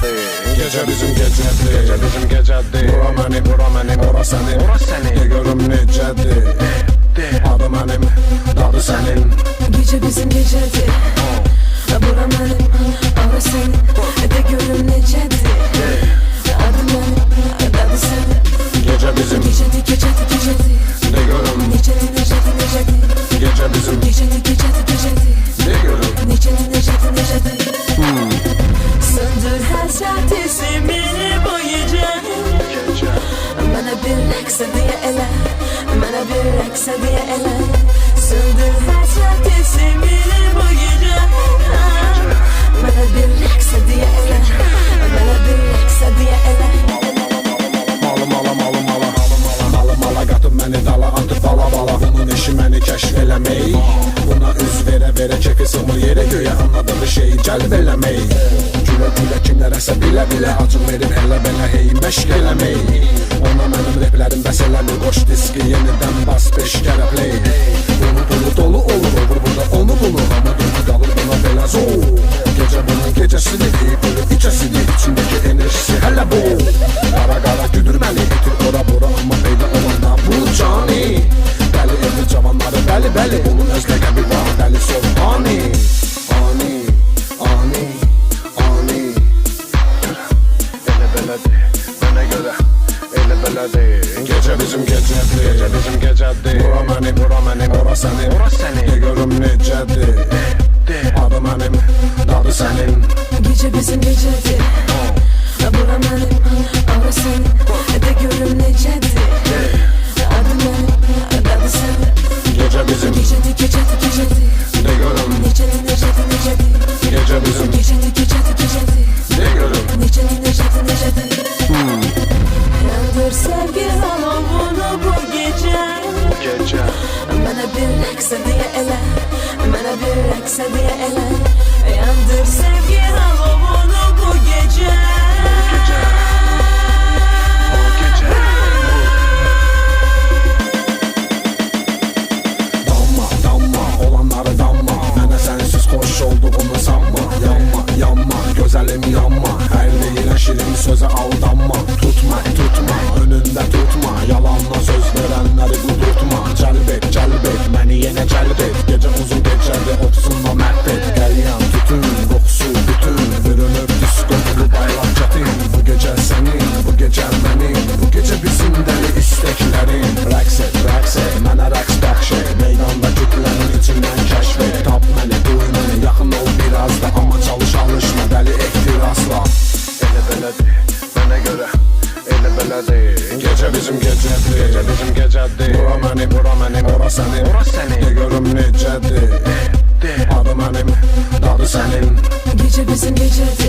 belədir. Gecə bizim gecədir, Gecə bizim gecədir. bura mənim, ora sənin. Ora sənin. De görüm necədir, adı mənim, dadı sənin. Gece bizim gecedir. Bura benim, ora senin. De görüm necədir. Adım benim, adı senin. Gecə bizim, Gecedi, gecedi, gecedi. de görüm. Necedi, necedi, necedi. Gecə bizim, Gecedi, gecedi, gecedi. de görüm. Necedi, necedi, necedi. Söndür hasreti beni bu gece. Gecə. Bana bir raks hediye ele. Bana bir raks hediye ele. Söndür hasreti beni bu gece. Bana bir raks hediye ele. Bana bir raks hediye ele. Mala qatıb məni dala, atıb bala. Bunun işi məni kəşf eləmək. Buna üz verə kefi sığmır yerə göyə. Anladığı şeyi cəlb eləmək. Gülə kimlərəsə bilə acıq verib elə belə hey məşq eləmək. Ona mənim replərim bəs eləmir. Qoş diski yenidən bas 5 kərə play. Bunu dolu olur burada onu bunu. Amma dönü qalır buna belə zor. Gecə bunun gecəsidir, böyle ikəsidir. İçindəki enerjisi hələ bu. Qara güdür məni, itir ora bura. Amma peyda olanda bu cani. Dəli edir cavanları, bəli. Onun öz ləqəbi var, dəli Sultani. Ani. Elə belədir, mənə görə. Elə belədir. Gecə bizim gecədir, Gecə bizim gecədir. bura mənim, ora sənin. Ora sənin. De görüm necədir, adı mənim, dadı sənin. Gece bizim gecedir. Bura benim, ora senin. De görüm necədir. Adım benim, adı senin. Gecə bizim, Gecedi, gecedi, gecedi. de görüm. Necedi, necedi, necedi. Gecə bizim, Gecedi, gecedi, gecedi. de görüm. Necedi, necedi, necedi. Yandır sevgi halavunu bu gece. Gecə. Bana bir raks hediye ele. Bana bir raks hediye ele. Yandır sevgi halavunu bu gece. Gecə. Gecə. Damma, olanları damma. Mənə sənsiz xoş olduğumu sanma. Yanma, gözəlim yanma. Hər deyilən şirin sözə aldanma. Tutma, önündə tutma. Yalanla söz verənləri qudurtma. Cəlb et, məni yenə cəlb et. Gecə uzun gecədir, otsunla məhv et. Qəlyan, tütün, qoxusu bütün. Bürünüb disko, bu bayraq çətin. Bu gecə sənin, bu gecə mənim. Bu gecə bizim dəli istəklərin. Rəqs et, mənə rəqs bəxş et. Meydanda kütlənin içindən kəşf et. Tap məni, duy məni, yaxın ol biraz da. Amma çalış alışma, dəli ehtirasla. Elə belədir, mənə görə. Elə belədir. Gecə bizim gecədir, Gecə bizim gecədir. bura mənim, ora sənin. Ora sənin. De görüm necədir, adı mənim, dadı sənin. Gece bizim gecedir.